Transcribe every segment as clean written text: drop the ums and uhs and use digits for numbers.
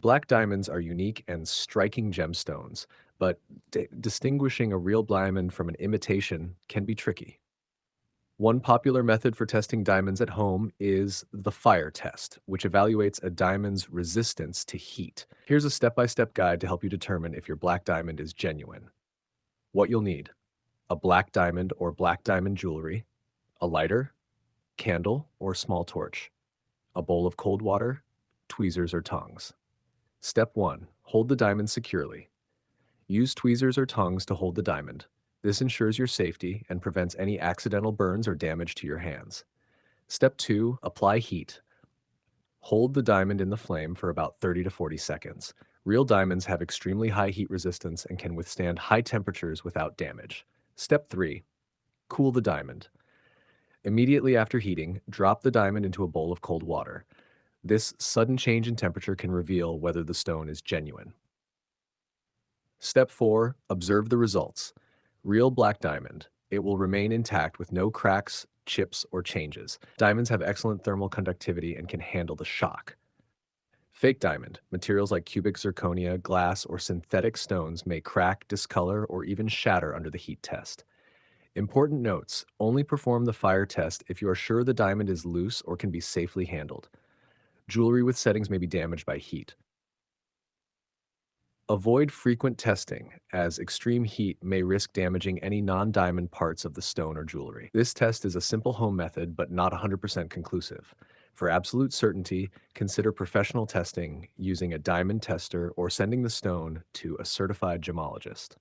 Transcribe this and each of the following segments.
Black diamonds are unique and striking gemstones, but distinguishing a real diamond from an imitation can be tricky. One popular method for testing diamonds at home is the fire test, which evaluates a diamond's resistance to heat. Here's a step-by-step guide to help you determine if your black diamond is genuine. What you'll need: a black diamond or black diamond jewelry, a lighter, candle or small torch, a bowl of cold water, tweezers or tongs. Step 1. Hold the diamond securely. Use tweezers or tongs to hold the diamond. This ensures your safety and prevents any accidental burns or damage to your hands. Step 2. Apply heat. Hold the diamond in the flame for about 30 to 40 seconds. Real diamonds have extremely high heat resistance and can withstand high temperatures without damage. Step 3. Cool the diamond. Immediately after heating, drop the diamond into a bowl of cold water. This sudden change in temperature can reveal whether the stone is genuine. Step 4. Observe the results. Real black diamond. It will remain intact with no cracks, chips, or changes. Diamonds have excellent thermal conductivity and can handle the shock. Fake diamond. Materials like cubic zirconia, glass, or synthetic stones may crack, discolor, or even shatter under the heat test. Important notes: only perform the fire test if you are sure the diamond is loose or can be safely handled. Jewelry with settings may be damaged by heat. Avoid frequent testing, as extreme heat may risk damaging any non-diamond parts of the stone or jewelry. This test is a simple home method, but not 100% conclusive. For absolute certainty, consider professional testing using a diamond tester or sending the stone to a certified gemologist.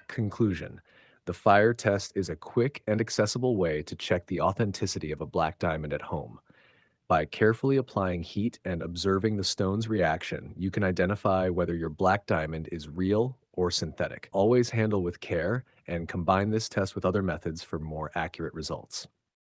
Conclusion: the fire test is a quick and accessible way to check the authenticity of a black diamond at home. By carefully applying heat and observing the stone's reaction, you can identify whether your black diamond is real or synthetic. Always handle with care and combine this test with other methods for more accurate results.